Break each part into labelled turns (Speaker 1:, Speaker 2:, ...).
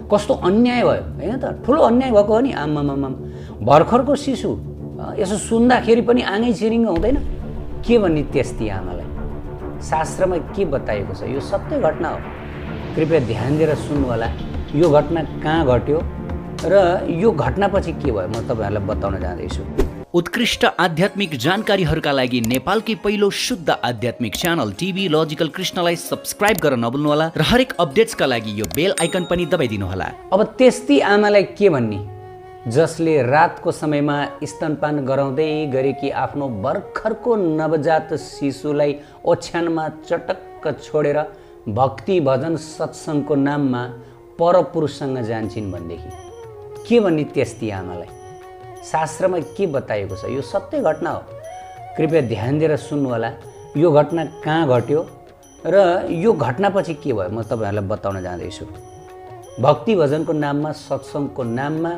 Speaker 1: कस्तो अन्याय भयो हैन त, ठुलो अन्याय भएको हो नि। आमामामा भर्खरको शिशु यसो सुन्दाखेरि पनि आँगै छिरिङ्ग हुँदैन के भन्ने त्यस्ती आमालाई। शास्त्रमा के बताएको छ, यो सत्य घटना हो, कृपया ध्यान दिएर सुन्नु होला। यो घटना कहाँ घट्यो र यो घटनापछि के भयो म तपाईहरुलाई बताउन जाँदैछु।
Speaker 2: उत्कृष्ट आध्यात्मिक जानकारीहरूका लागि नेपालकै पहिलो शुद्ध आध्यात्मिक च्यानल टिभी लजिकल कृष्णलाई सब्स्क्राइब गर्न नभुल्नुहोला र हरेक अपडेट्सका लागि यो बेल आइकन पनि दबाइदिनु होला।
Speaker 1: अब त्यस्ती आमालाई के भन्ने जसले रातको समयमा स्तनपान गराउँदै गरेकी आफ्नो भर्खरको नवजात शिशुलाई ओछ्यानमा चटक्क छोडेर भक्ति भजन सत्सङ्गको नाममा परपुरुषसँग जान्छन् भनेदेखि के भन्ने त्यस्ती आमालाई। शास्त्रमा के बताएको छ, यो सत्य घटना हो, कृपया ध्यान दिएर सुन्नु होला। यो घटना कहाँ घट्यो र यो घटनापछि के भयो म तपाईहरुलाई बताउन जाँदैछु। भक्ति भजनको नाममा सत्सङ्गको नाममा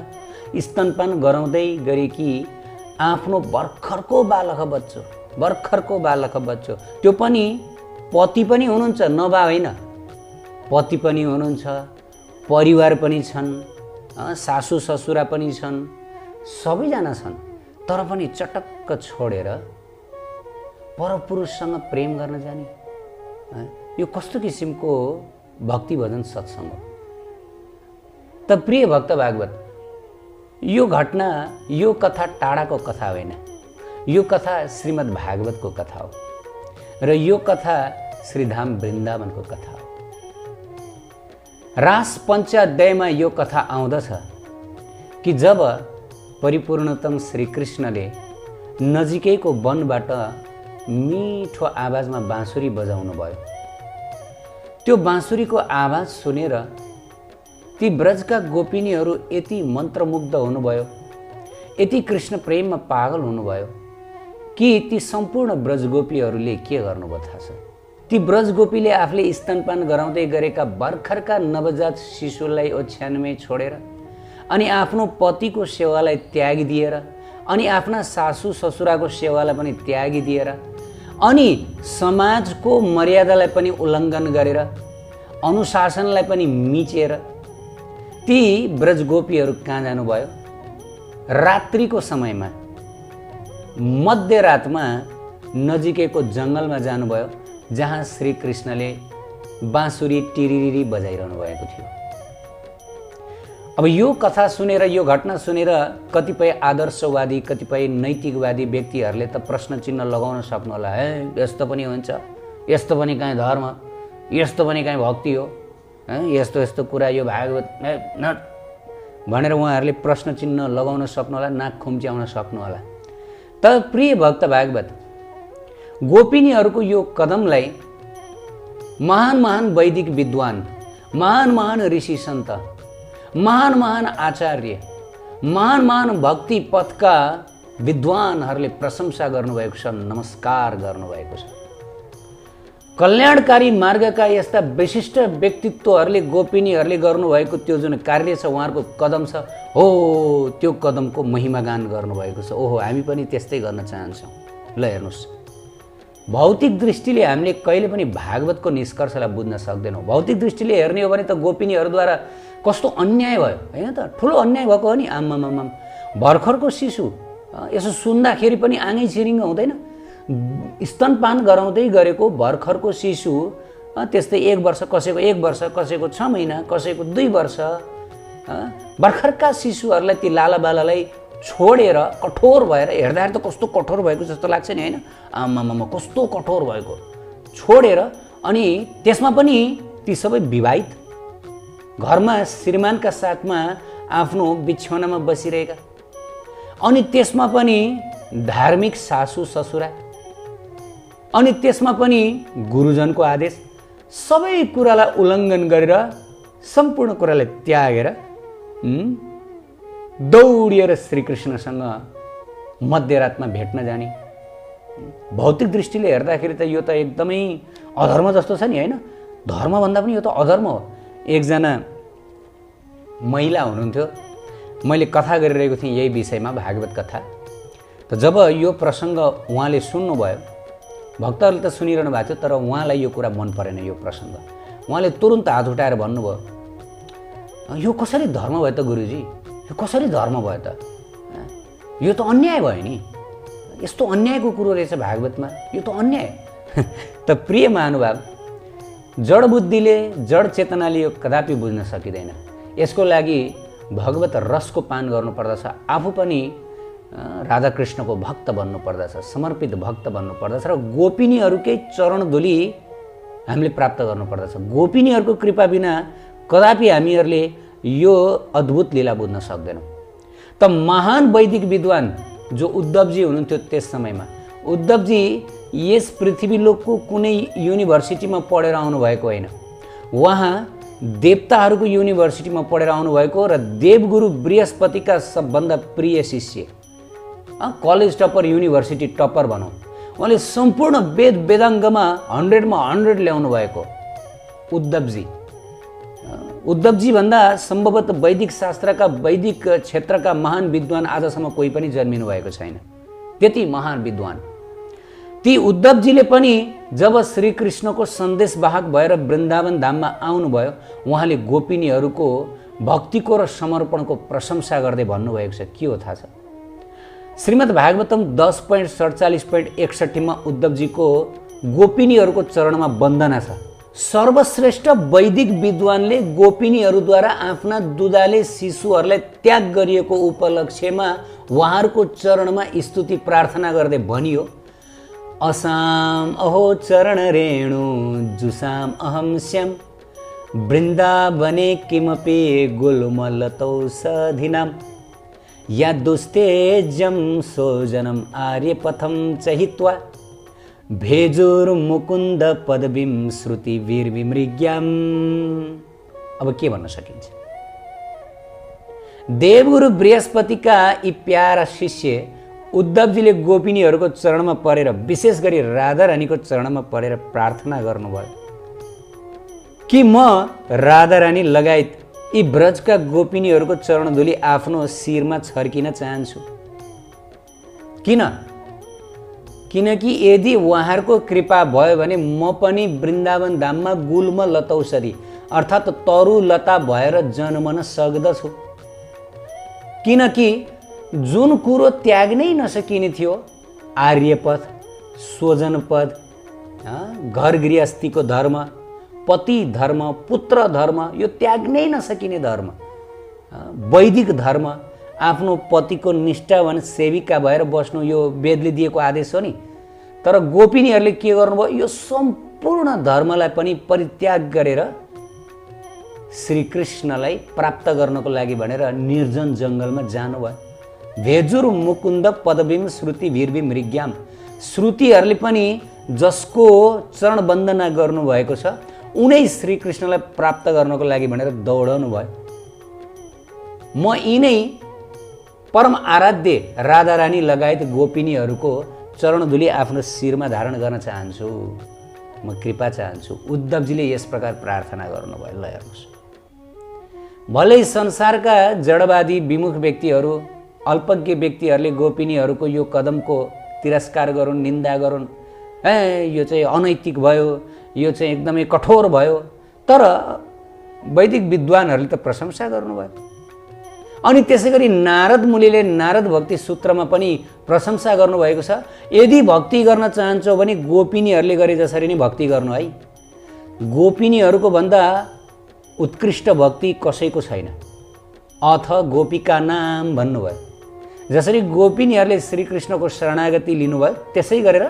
Speaker 1: स्तनपान गराउँदै गरेकी आफ्नो भर्खरको बालक बच्चो त्यो पनि पति पनि हुनुहुन्छ, नभए होइन, पति पनि हुनुहुन्छ, परिवार पनि छन्, सासू ससुरा पनि छन्, सबैजना छन्, तर पनि चटक्क छोडेर परपुरुषसँग प्रेम गर्न जाने यो कस्तो किसिमको भक्ति भजन सत्सङ्ग हो त। प्रिय भक्त भागवत, यो घटना, यो कथा टाढाको कथा होइन, यो कथा श्रीमद् भागवतको कथा हो र यो कथा श्रीधाम वृन्दावनको कथा हो। रास पञ्चाध्यायमा यो कथा आउँदछ कि जब परिपूर्णतम श्रीकृष्णले नजिकैको वनबाट मिठो आवाजमा बाँसुरी बजाउनु भयो। त्यो बाँसुरीको आवाज सुनेर ती ब्रजका गोपिनीहरू यति मन्त्रमुग्ध हुनुभयो, यति कृष्ण प्रेममा पागल हुनुभयो कि ती सम्पूर्ण ब्रजगोपीहरूले के गर्नुभयो थाहा छ। ती ब्रजगोपीले आफूले स्तनपान गराउँदै गरेका भर्खरका नवजात शिशुलाई ओछ्यानमै छोडेर अनि आफ्नो पतिको सेवालाई त्यागिदिएर अनि आफ्ना सासू ससुराको सेवालाई पनि त्यागिदिएर अनि समाजको मर्यादालाई पनि उल्लङ्घन गरेर अनुशासनलाई पनि मिचेर ती ब्रजगोपीहरू कहाँ जानुभयो? रात्रिको समयमा मध्यरातमा नजिकैको जङ्गलमा जानुभयो, जहाँ श्रीकृष्णले बाँसुरी टिरिरी बजाइरहनु भएको थियो। अब यो कथा सुनेर, यो घटना सुनेर कतिपय आदर्शवादी, कतिपय नैतिकवादी व्यक्तिहरूले त प्रश्न चिन्ह लगाउन सक्नु होला, है यस्तो पनि हुन्छ, यस्तो पनि काहीँ धर्म, यस्तो पनि काहीँ भक्ति हो, यस्तो यस्तो कुरा यो भागवत न भनेर उहाँहरूले प्रश्न चिन्ह लगाउन सक्नु होला, नाक खुम्च्याउन सक्नु होला। तर प्रिय भक्त भागवत, गोपिनीहरूको यो कदमलाई महान वैदिक विद्वान, महान ऋषि सन्त, महान आचार्य, महान भक्ति पथका विद्वानहरूले प्रशंसा गर्नुभएको छ, नमस्कार गर्नुभएको छ। कल्याणकारी मार्गका यस्ता विशिष्ट व्यक्तित्वहरूले, गोपिनीहरूले गर्नुभएको त्यो जुन कार्य छ, उहाँहरूको कदम छ, हो त्यो कदमको महिमा गान गर्नुभएको छ। ओहो, हामी पनि त्यस्तै गर्न चाहन्छौँ। ल हेर्नुहोस्, भौतिक दृष्टिले हामीले कहिले पनि भागवतको निष्कर्षलाई बुझ्न सक्दैनौँ। भौतिक दृष्टिले हेर्ने हो भने त गोपिनीहरूद्वारा कस्तो अन्याय भयो हैन त, ठुलो अन्याय भएको हो नि। आमामामा भर्खरको शिशु यसो सुन्दाखेरि पनि आँगै छिरिङ्ग हुँदैन। स्तनपान गराउँदै गरेको भर्खरको शिशु, त्यस्तै 1 वर्ष, कसैको 1 वर्ष, कसैको 6 महिना, कसैको 2 वर्ष, भर्खरका शिशुहरूलाई ती लालाबालालाई छोडेर कठोर भएर, हेर्दाखेरि त कस्तो कठोर भएको जस्तो लाग्छ नि हैन। आमामामा कस्तो कठोर भएको, छोडेर अनि त्यसमा पनि ती सबै विवाहित, घरमा श्रीमानका साथमा आफ्नो बिछौनामा बसिरहेका, अनि त्यसमा पनि धार्मिक सासू ससुरा, अनि त्यसमा पनि गुरुजनको आदेश, सबै कुरालाई उल्लङ्घन गरेर, सम्पूर्ण कुरालाई त्यागेर दौडिएर श्रीकृष्णसँग मध्यरातमा भेट्न जाने। भौतिक दृष्टिले हेर्दाखेरि त यो त एकदमै अधर्म जस्तो छ नि हैन। धर्मभन्दा पनि यो त अधर्म हो। एकजना महिला हुनुहुन्थ्यो, मैले कथा गरिरहेको थिएँ यही विषयमा, भागवत कथा। त जब यो प्रसङ्ग उहाँले सुन्नुभयो, भक्तहरूले त सुनिरहनु भएको थियो, तर उहाँलाई यो कुरा मन परेन, यो प्रसङ्ग। उहाँले तुरुन्त हात उठाएर भन्नुभयो, यो कसरी धर्म भयो त गुरुजी? यो कसरी धर्म भयो त? यो त अन्याय भयो नि। यस्तो अन्यायको कुरो रहेछ भागवतमा, यो त अन्याय। त प्रिय महानुभाव, जड बुद्धिले जड चेतनाले यो कदापि बुझ्न सकिँदैन। यसको लागि भगवत रसको पान गर्नुपर्दछ, आफू पनि राधाकृष्णको भक्त बन्नुपर्दछ, समर्पित भक्त बन्नुपर्दछ र गोपिनीहरूकै चरण धुली हामीले प्राप्त गर्नुपर्दछ। गोपिनीहरूको कृपा बिना कदापि हामीहरूले यो अद्भुत लीला बुझ्न सक्दैनौँ। त महान वैदिक विद्वान जो उद्धवजी हुनुहुन्थ्यो त्यस समयमा, उद्धवजी यस पृथ्वी लोकको कुनै युनिभर्सिटीमा पढेर आउनुभएको होइन। उहाँ देवताहरूको युनिभर्सिटीमा पढेर आउनुभएको र देवगुरु बृहस्पतिका सबभन्दा प्रिय शिष्य, कलेज टपर, युनिभर्सिटी टपर भनौँ। उहाँले सम्पूर्ण वेद वेदाङ्गमा 100मा 100 ल्याउनु भएको उद्धवजी। उद्धवजी भन्दा सम्भवतः वैदिक शास्त्रका, वैदिक क्षेत्रका महान विद्वान आजसम्म कोही पनि जन्मिनु भएको छैन। त्यति महान विद्वान ती उद्धवजीले पनि जब श्रीकृष्णको सन्देशवाहक भएर वृन्दावन धाममा आउनुभयो, उहाँले गोपिनीहरूको भक्तिको र समर्पणको प्रशंसा गर्दै भन्नुभएको छ। के हो थाहा छ? श्रीमद् भागवतम 10.47.61 मा उद्धवजीको गोपिनीहरूको चरणमा वन्दना छ। सर्वश्रेष्ठ वैदिक विद्वानले गोपिनीहरूद्वारा आफ्ना दुधाले शिशुहरूलाई त्याग गरिएको उपलक्ष्यमा उहाँहरूको चरणमा स्तुति प्रार्थना गर्दै भनियो, असाम अहो चरण रेणु जुसाम अहम श्याम वृन्दावने किमपि गुल्मलतौषधिनाम या दुस्तेजम सोजनम आर्यपथम चहित्वा भेजुर्मुकुन्द पदवीं श्रुति वीरविमृग्याम। अब के भन्न सकिन्छ? देवगुरु बृहस्पतिका यी प्यारा शिष्य उद्धवजीले गोपिनीहरूको चरणमा परेर, विशेष गरी राधा रानीको चरणमा परेर प्रार्थना गर्नुभयो कि म राधा रानी लगायत यी ब्रजका गोपिनीहरूको चरणधुली आफ्नो शिरमा छर्किन चाहन्छु। किन? किनकि यदि उहाँहरूको कृपा भयो भने म पनि वृन्दावन धाममा गुल्म लतौषधी अर्थात् तरु लता भएर जन्मन सक्दछु। किनकि जुन कुरो त्याग्नै नसकिने थियो, आर्यपथ, स्वजनपद, घर गृहस्थीको धर्म, पति धर्म, पुत्र धर्म, यो त्याग्नै नसकिने धर्म, वैदिक धर्म, आफ्नो पतिको निष्ठावान सेविका भएर बस्नु यो वेदले दिएको आदेश हो नि। तर गोपिनीहरूले के गर्नुभयो? यो सम्पूर्ण धर्मलाई पनि परित्याग गरेर श्रीकृष्णलाई प्राप्त गर्नको लागि भनेर निर्जन जङ्गलमा जानुभयो। भेजुर मुकुन्द पदवीं श्रुति वीरवी मृग्याम, श्रुतिहरूले पनि जसको चरण वन्दना गर्नुभएको छ उनै श्रीकृष्णलाई प्राप्त गर्नको लागि भनेर दौडनु भयो। म यिनै परम आराध्य राधा रानी लगायत गोपिनीहरूको चरणधुली आफ्नो शिरमा धारण गर्न चाहन्छु, म कृपा चाहन्छु। उद्धवजीले यस प्रकार प्रार्थना गर्नुभयो। ल हेर्नुहोस्, भलै संसारका जडवादी विमुख व्यक्तिहरू, अल्पज्ञ व्यक्तिहरूले गोपिनीहरूको यो कदमको तिरस्कार गरून्, निन्दा गरून्, यो चाहिँ अनैतिक भयो, यो चाहिँ एकदमै कठोर भयो। तर वैदिक विद्वानहरूले त प्रशंसा गर्नुभयो। अनि त्यसै गरी नारद मुनिले नारद भक्ति सूत्रमा पनि प्रशंसा गर्नुभएको छ। यदि भक्ति गर्न चाहन्छौ भने गोपिनीहरूले गरे जसरी नै भक्ति गर्नु है। गोपिनीहरूको भन्दा उत्कृष्ट भक्ति कसैको छैन। अथ गोपिका नाम भन्नुभयो। जसरी गोपिनीहरूले श्रीकृष्णको शरणागति लिनुभयो त्यसै गरेर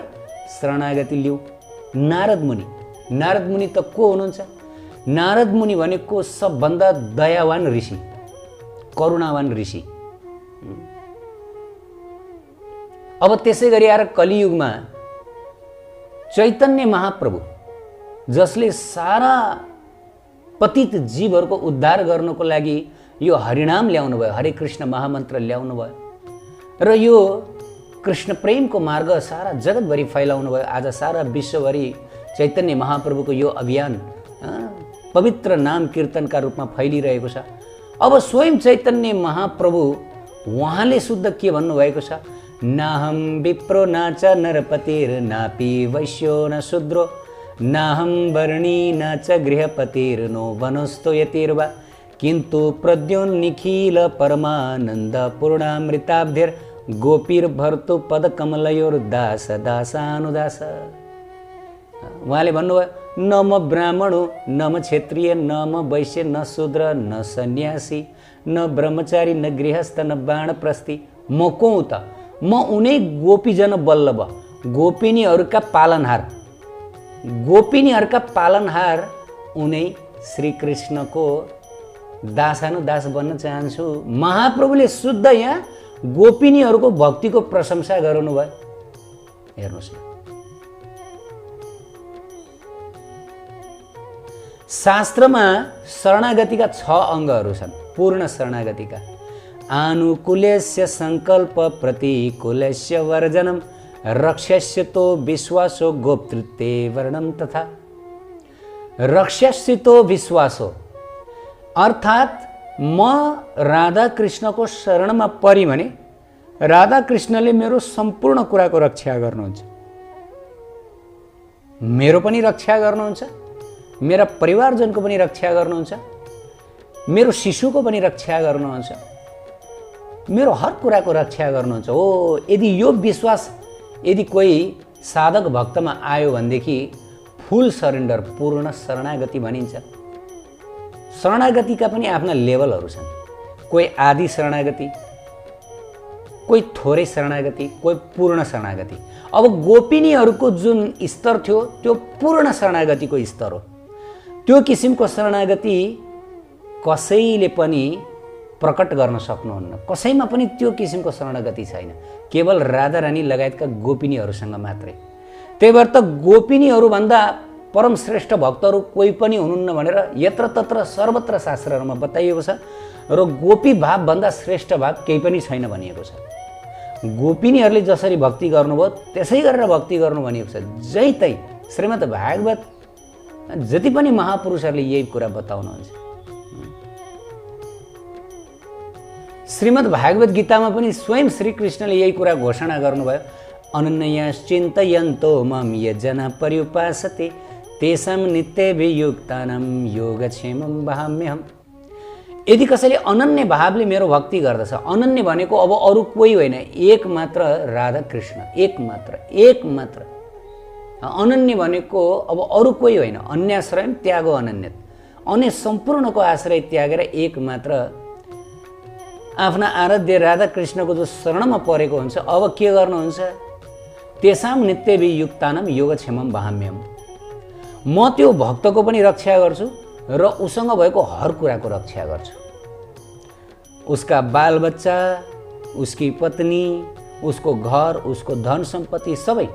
Speaker 1: शरणागति लिऊ। नारद मुनि, नारद मुनि त को हुनुहुन्छ? नारद मुनि भनेको सबभन्दा दयावान ऋषि, करुणावान ऋषि। अब त्यसै गरी आएर कलियुगमा चैतन्य महाप्रभु, जसले सारा पतित जीवहरूको उद्धार गर्नको लागि यो हरिनाम ल्याउनु भयो, हरे कृष्ण महामन्त्र ल्याउनु भयो र यो कृष्ण प्रेमको मार्ग सारा जगतभरि फैलाउनु भयो। आज सारा विश्वभरि चैतन्य महाप्रभुको यो अभियान पवित्र नाम कीर्तनका रूपमा फैलिरहेको छ। अब स्वयं चैतन्य महाप्रभु उहाँले शुद्ध के भन्नुभएको छ? नाहम विप्रो नाच नरपतिर नापि वैश्यो न शूद्रो नाहम वर्णी न च गृहपतिर नो वनस्तो यतिर्वा किन्तु प्रद्योन्निखिल परमानन्द पूर्णामृताब्धिर गोपीर्भर्तु पदकमलयोर्दास दासानुदास। उहाँले भन्नुभयो न म ब्राह्मण हो, न म क्षत्रिय, न म वैश्य, न शूद्र, न सन्यासी, न ब्रह्मचारी, न गृहस्थ, न बाणप्रस्थी। म को हुँ त? म उनै गोपीजन बल्लभ, गोपिनीहरूका पालनहार, गोपिनीहरूका पालनहार उनै श्रीकृष्णको दासानुदास बन्न चाहन्छु। महाप्रभुले शुद्ध यहाँ गोपिनीहरूको भक्तिको प्रशंसा गर्नुभयो। हेर्नुहोस् न, शास्त्रमा शरणागतिका 6 अङ्गहरू छन्। पूर्ण शरणागतिका आनुकूल्यस्य सङ्कल्प प्रतिकूलस्य वर्जनम रक्ष्यस्यतो विश्वासो गोप्तृत्वे वर्णम तथा। रक्ष्यस्यतो विश्वासो अर्थात् म राधा कृष्णको शरणमा परि भने राधा कृष्णले मेरो सम्पूर्ण कुराको रक्षा गर्नुहुन्छ, मेरो पनि रक्षा गर्नुहुन्छ, मेरा परिवारजनको पनि रक्षा गर्नुहुन्छ, मेरो शिशुको पनि रक्षा गर्नुहुन्छ, मेरो हर कुराको रक्षा गर्नुहुन्छ। हो, यदि यो विश्वास यदि कोही साधक भक्तमा आयो भनेदेखि फुल सरेन्डर, पूर्ण शरणागति भनिन्छ। शरणागतिका पनि आफ्ना लेभलहरू छन्। कोही आदि शरणागति, कोही थोरै शरणागति, कोही पूर्ण शरणागति। अब गोपिनीहरूको जुन स्तर थियो त्यो पूर्ण शरणागतिको स्तर हो। त्यो किसिमको शरणागति कसैले पनि प्रकट गर्न सक्नुहुन्न, कसैमा पनि त्यो किसिमको शरणागति छैन, केवल राधा रानी लगायतका गोपिनीहरूसँग मात्रै। त्यही भएर त गोपिनीहरूभन्दा परम श्रेष्ठ भक्तहरू कोही पनि हुनुहुन्न भनेर यत्र तत्र सर्वत्र शास्त्रहरूमा बताइएको छ। र गोपी भावभन्दा श्रेष्ठ भाव केही पनि छैन भनिएको छ। गोपिनीहरूले जसरी भक्ति गर्नुभयो त्यसै गरेर भक्ति गर्नु भनिएको छ। जैतै श्रीमद् भागवत जति पनि महापुरुषहरूले यही कुरा बताउनुहुन्छ। श्रीमद् भागवत गीतामा पनि स्वयं श्रीकृष्णले यही कुरा घोषणा गर्नुभयो। अनन्यश्चिन्तयन्तो मां ये जना पर्युपासते तेषां नित्यभियुक्तानां योगक्षेमं वहाम्यहम्। यदि कसैले अनन्य भावले मेरो भक्ति गर्दछ, अनन्य भनेको अब अरू कोही होइन, एक मात्र राधा कृष्ण, एक मात्र। अनन्य भनेको अब अरू कोही होइन, अन्याश्रय त्यागो अनन्यत। अन्य सम्पूर्णको आश्रय त्यागेर एक मात्र आफ्ना आराध्य राधा कृष्णको जो शरणमा परेको हुन्छ, अब के गर्नुहुन्छ? तेषां नित्यभियुक्तानां योगक्षेमं वहाम्यहम्। म त्यो भक्तको पनि रक्षा गर्छु र उसँग भएको हर कुराको रक्षा गर्छु। उसका बालबच्चा, उसकी पत्नी, उसको घर, उसको धन सम्पत्ति सबै।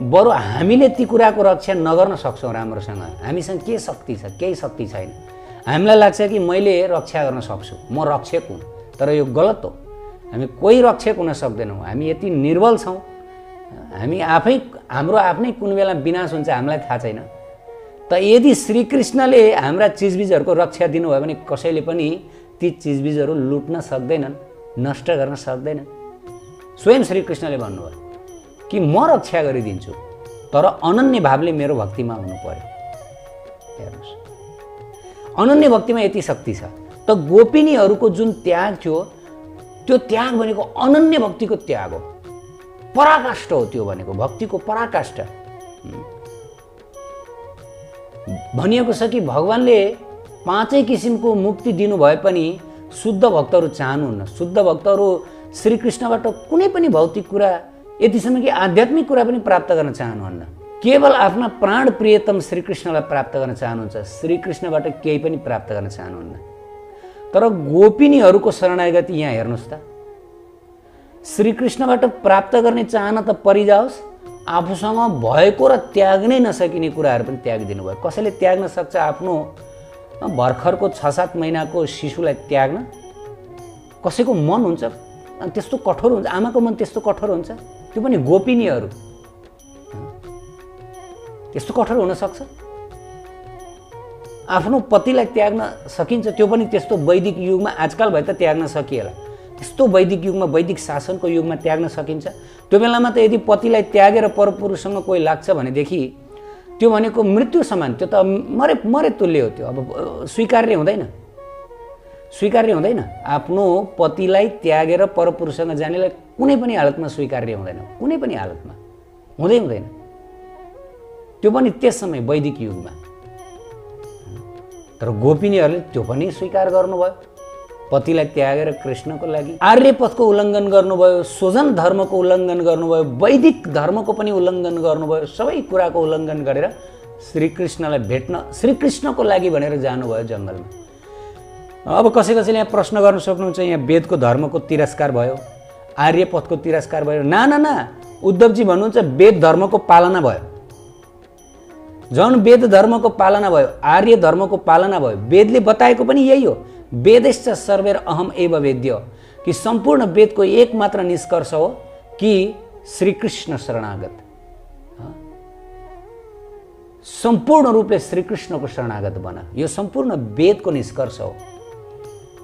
Speaker 1: बरु हामीले ती कुराको रक्षा नगर्न सक्छौँ राम्रोसँग। हामीसँग के शक्ति छ? केही शक्ति छैन। हामीलाई लाग्छ कि मैले रक्षा गर्न सक्छु, म रक्षक हुँ, तर यो गलत हो। हामी कोही रक्षक हुन सक्दैनौँ। हामी यति निर्बल छौँ, हामी आफै, हाम्रो आफ्नै कुन बेला विनाश हुन्छ हामीलाई थाहा छैन। त यदि श्रीकृष्णले हाम्रा चिजबिजहरूको रक्षा दिनुभयो भने कसैले पनि ती चिजबिजहरू लुट्न सक्दैनन्, नष्ट गर्न सक्दैनन्। स्वयं श्रीकृष्णले भन्नुभयो कि म रक्षा गरिदिन्छु, तर अनन्य भावले मेरो भक्तिमा हुनु पर्यो। हेर्नुहोस्, अनन्य भक्तिमा यति शक्ति छ। त गोपिनीहरूको जुन त्याग थियो त्यो त्याग भनेको अनन्य भक्तिको त्याग हो, पराकाष्ठ हो। त्यो भनेको भक्तिको पराकाष्ठ। भनिएको छ कि भगवानले 5 किसिमको मुक्ति दिनुभए पनि शुद्ध भक्तहरू चाहनुहुन्न। शुद्ध भक्तहरू श्रीकृष्णबाट कुनै पनि भौतिक कुरा, यतिसम्म कि आध्यात्मिक कुरा पनि प्राप्त गर्न चाहनुहुन्न। केवल आफ्ना प्राण प्रियतम श्रीकृष्णलाई प्राप्त गर्न चाहनुहुन्छ, श्रीकृष्णबाट केही पनि प्राप्त गर्न चाहनुहुन्न। तर गोपिनीहरूको शरणागति यहाँ हेर्नुहोस् त, श्रीकृष्णबाट प्राप्त गर्ने चाहना त परिजाओस्, आफूसँग भएको र त्याग्नै नसकिने कुराहरू पनि त्यागिदिनु भयो। कसैले त्याग्न सक्छ आफ्नो भर्खरको 6-7 महिनाको शिशुलाई त्याग्न? कसैको मन हुन्छ अनि त्यस्तो कठोर हुन्छ, आमाको मन त्यस्तो कठोर हुन्छ? त्यो पनि गोपिनीहरू त्यस्तो कठोर हुन सक्छ? आफ्नो पतिलाई त्याग्न सकिन्छ, त्यो पनि त्यस्तो वैदिक युगमा? आजकल भए त त्याग्न सकिएला, त्यस्तो वैदिक युगमा, वैदिक शासनको युगमा त्याग्न सकिन्छ? त्यो बेलामा त यदि पतिलाई त्यागेर परपुरुषसँग कोही लाग्छ भनेदेखि त्यो भनेको मृत्यु समान, त्यो त मरे तुल्य हो। त्यो अब स्वीकार्य हुँदैन। स्वीकार्य हुँदैन। आफ्नो पतिलाई त्यागेर परपुरुषसँग जानेलाई कुनै पनि हालतमा स्वीकार्य हुँदैन, कुनै पनि हालतमा हुँदैन। त्यो पनि त्यस समय वैदिक युगमा। तर गोपिनीहरूले त्यो पनि स्वीकार गर्नुभयो, पतिलाई त्यागेर कृष्णको लागि। आर्य पथको उल्लङ्घन गर्नुभयो, स्वजन धर्मको उल्लङ्घन गर्नुभयो, वैदिक धर्मको पनि उल्लङ्घन गर्नुभयो, सबै कुराको उल्लङ्घन गरेर श्रीकृष्णलाई भेट्न श्रीकृष्णको लागि भनेर जानुभयो जङ्गलमा। अब कसैले यहाँ प्रश्न गर्न सक्नुहुन्छ, यहाँ वेदको धर्मको तिरस्कार भयो, आर्य पथको तिरस्कार भयो। ना, उद्धवजी भन्नुहुन्छ वेद धर्मको पालना भयो। जन वेद धर्मको पालना भयो, आर्य धर्मको पालना भयो। वेदले बताएको पनि यही हो, वेदैश्च सर्वैर अहम एव वेद्य, कि सम्पूर्ण वेदको एक मात्र निष्कर्ष हो कि श्रीकृष्ण शरणागत, सम्पूर्ण रूपले श्रीकृष्णको शरणागत बन। यो सम्पूर्ण वेदको निष्कर्ष हो।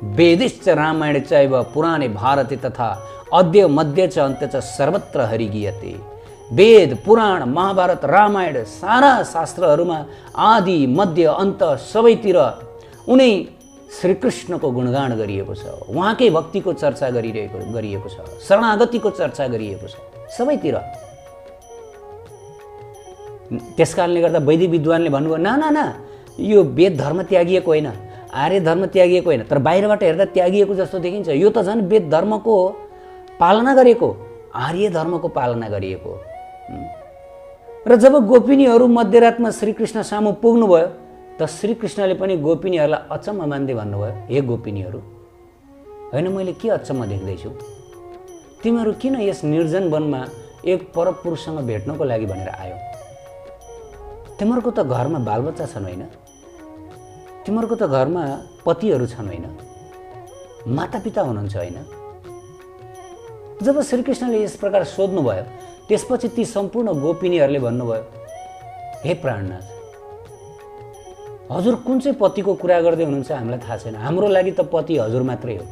Speaker 1: वेदिश्च रामायण चैव पुराणे भारते तथा अद्य मध्य च अन्त्य च सर्वत्र हरिगीयते। वेद, पुराण, महाभारत, रामायण सारा शास्त्रहरूमा आदि मध्य अन्त सबैतिर उनै श्रीकृष्णको गुणगान गरिएको छ, उहाँकै भक्तिको चर्चा गरिएको छ, शरणागतिको चर्चा गरिएको छ सबैतिर। त्यस कारणले गर्दा वैदिक विद्वानले भन्नुभयो ना, यो वेद धर्म त्यागिएको होइन, आर्य धर्म त्यागिएको होइन, तर बाहिरबाट हेर्दा त्यागिएको जस्तो देखिन्छ। यो त झन् वेद धर्मको पालना गरेको, आर्य धर्मको पालना गरिएको। र जब गोपिनीहरू मध्यरातमा श्रीकृष्ण सामु पुग्नुभयो त श्रीकृष्णले पनि गोपिनीहरूलाई अचम्म मान्दै भन्नुभयो, हे गोपिनीहरू, होइन मैले के अचम्म देख्दैछु, तिमीहरू किन यस निर्जन वनमा एक परपुरुषसँग भेट्नको लागि भनेर आयो? तिमीहरूको त घरमा बालबच्चा छन् होइन, तिमीहरूको त घरमा पतिहरू छन् होइन, मातापिता हुनुहुन्छ होइन। जब श्रीकृष्णले यस प्रकार सोध्नुभयो त्यसपछि ती सम्पूर्ण गोपिनीहरूले भन्नुभयो, हे प्राणनाथ, हजुर कुन चाहिँ पतिको कुरा गर्दै हुनुहुन्छ हामीलाई थाहा छैन। हाम्रो लागि त पति हजुर मात्रै हो,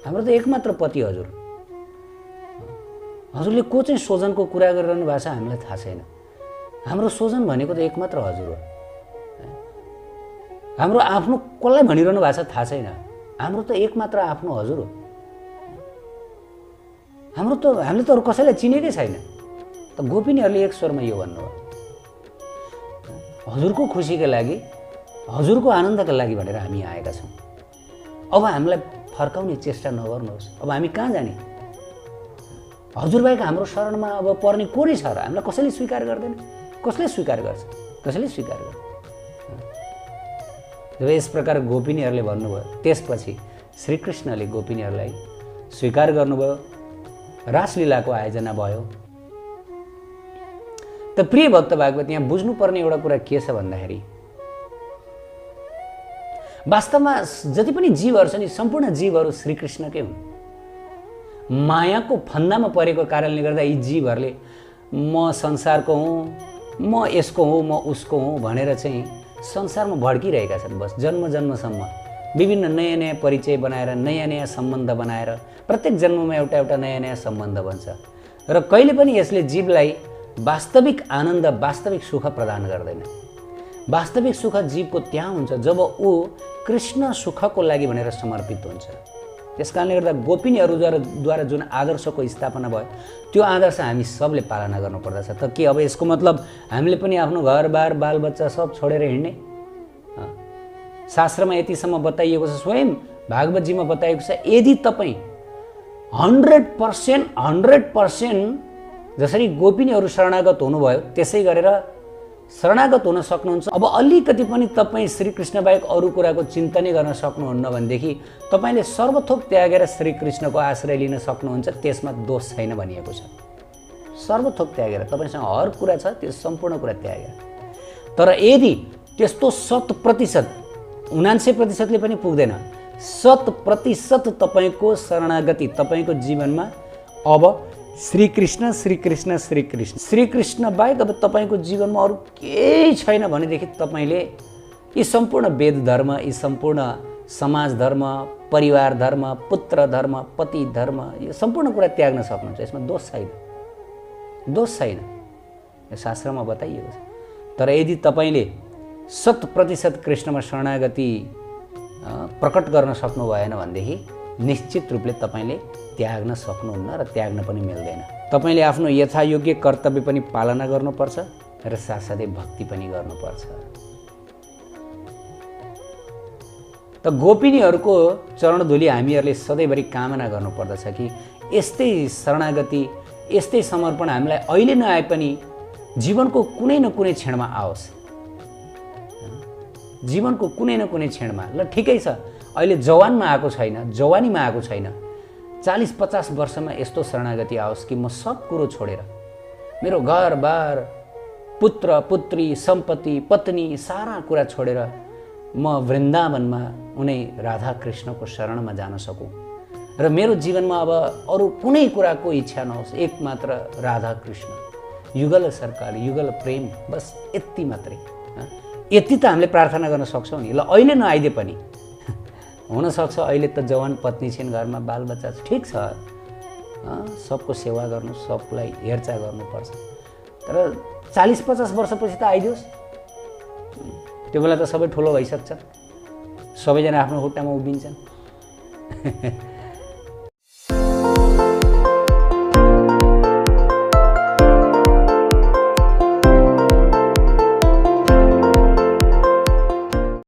Speaker 1: हाम्रो त एकमात्र पति हजुर। हजुरले को चाहिँ स्वजनको कुरा गरिरहनु भएको छ हामीलाई थाहा छैन। हाम्रो स्वजन भनेको त एकमात्र हजुर हो। हाम्रो आफ्नो कसलाई भनिरहनु भएको छ थाहा छैन, हाम्रो त एकमात्र आफ्नो हजुर हो। हामीले त अरू कसैलाई चिनेकै छैन। त गोपिनीहरूले एक स्वरमा यो भन्नुभयो, हजुरको खुसीका लागि, हजुरको आनन्दका लागि भनेर हामी आएका छौँ। अब हामीलाई फर्काउने चेष्टा नगर्नुहोस्। अब हामी कहाँ जाने? हजुर बाहेक हाम्रो शरणमा अब पर्ने को नै छ र? हामीलाई कसैले स्वीकार गर्दैन। कसले स्वीकार गर्छ? कसैले स्वीकार गर्छ? जब यस प्रकार गोपिनीहरूले भन्नुभयो त्यसपछि श्रीकृष्णले गोपिनीहरूलाई स्वीकार गर्नुभयो, रासलीलाको आयोजना भयो। त प्रिय भक्त भागवत, यहाँ बुझ्नुपर्ने एउटा कुरा के छ भन्दाखेरि वास्तवमा जति पनि जीवहरू छन् सम्पूर्ण जीवहरू श्रीकृष्णकै हुन्। मायाको फन्दामा परेको कारणले गर्दा यी जीवहरूले म संसारको हुँ, म यसको हुँ, म उसको हुँ भनेर चाहिँ संसारमा भड्किरहेका छन्। बस जन्म जन्मसम्म विभिन्न नयाँ नयाँ परिचय बनाएर, नयाँ नयाँ सम्बन्ध बनाएर प्रत्येक जन्ममा एउटा एउटा नयाँ नयाँ सम्बन्ध बन्छ र कहिले पनि यसले जीवलाई वास्तविक आनन्द, वास्तविक सुख प्रदान गर्दैन। वास्तविक सुख जीवको त्यहाँ हुन्छ जब ऊ कृष्ण सुखको लागि भनेर समर्पित हुन्छ। त्यस कारणले गर्दा गोपिनीहरूद्वारा जुन आदर्शको स्थापना भयो त्यो आदर्श हामी सबले पालना गर्नुपर्दछ। त के अब यसको मतलब हामीले पनि आफ्नो घरबार बालबच्चा सब छोडेर हिँड्ने? शास्त्रमा यतिसम्म बताइएको छ, स्वयं भागवतजीमा बताइएको छ, यदि तपाईँ 100% जसरी गोपिनीहरू शरणागत हुनुभयो त्यसै गरेर शरणागत हुन सक्नुहुन्छ, अब अलिकति पनि तपाईँ श्रीकृष्ण बाहेक अरू कुराको चिन्तनै गर्न सक्नुहुन्न भनेदेखि तपाईँले सर्वथोक त्यागेर श्रीकृष्णको आश्रय लिन सक्नुहुन्छ, त्यसमा दोष छैन भनिएको छ। सर्वथोक त्यागेर तपाईँसँग हर कुरा छ त्यो सम्पूर्ण कुरा त्यागेर। तर यदि त्यस्तो 100%, 79%ले पनि पुग्दैन, 100% तपाईँको शरणागति तपाईको जीवनमा अब श्रीकृष्ण श्रीकृष्ण श्रीकृष्ण श्रीकृष्ण बाहेक अब तपाईँको जीवनमा अरू केही छैन भनेदेखि तपाईँले यी सम्पूर्ण वेद धर्म, यी सम्पूर्ण समाज धर्म, परिवार धर्म, पुत्र धर्म, पति धर्म, यो सम्पूर्ण कुरा त्याग्न सक्नुहुन्छ। यसमा दोष छैन, दोष छैन, यो शास्त्रमा बताइएको छ। तर यदि तपाईँले 100% कृष्णमा शरणागति प्रकट गर्न सक्नु भएन भनेदेखि निश्चित रूपले तपाईँले त्याग्न सक्नुहुन्न र त्याग्न पनि मिल्दैन। तपाईँले आफ्नो यथायोग्य कर्तव्य पनि पालना गर्नुपर्छ र साथसाथै भक्ति पनि गर्नुपर्छ। त गोपिनीहरूको चरणधुली हामीहरूले सधैँभरि कामना गर्नुपर्दछ कि यस्तै शरणागति यस्तै समर्पण हामीलाई अहिले नआए पनि जीवनको कुनै न कुनै क्षणमा आओस्। जीवनको कुनै न कुनै क्षणमा ल ठिकै छ, अहिले जवानमा आएको छैन, जवानीमा आएको छैन, 40-50 वर्षमा यस्तो शरणागति आओस् कि म सब कुरो छोडेर मेरो घरबार पुत्र पुत्री सम्पत्ति पत्नी सारा कुरा छोडेर म वृन्दावनमा उनै राधा कृष्णको शरणमा जान सकूँ र मेरो जीवनमा अब अरू कुनै कुराको इच्छा नहोस्, एकमात्र राधा कृष्ण, युगल सरकार, युगल प्रेम, बस यति मात्रै। यति त हामीले प्रार्थना गर्न सक्छौँ नि। ल अहिले नआइदिए पनि हुनसक्छ अहिले त जवान पत्नी छिन्, घरमा बालबच्चा छ, ठिक छ, सबको सेवा गर्नु, सबलाई हेरचाह गर्नुपर्छ, तर 40-50 वर्षपछि त आइदियोस्। त्यो बेला त सबै ठुलो भइसक्छ, सबैजना आफ्नो खुट्टामा उभिन्छन्।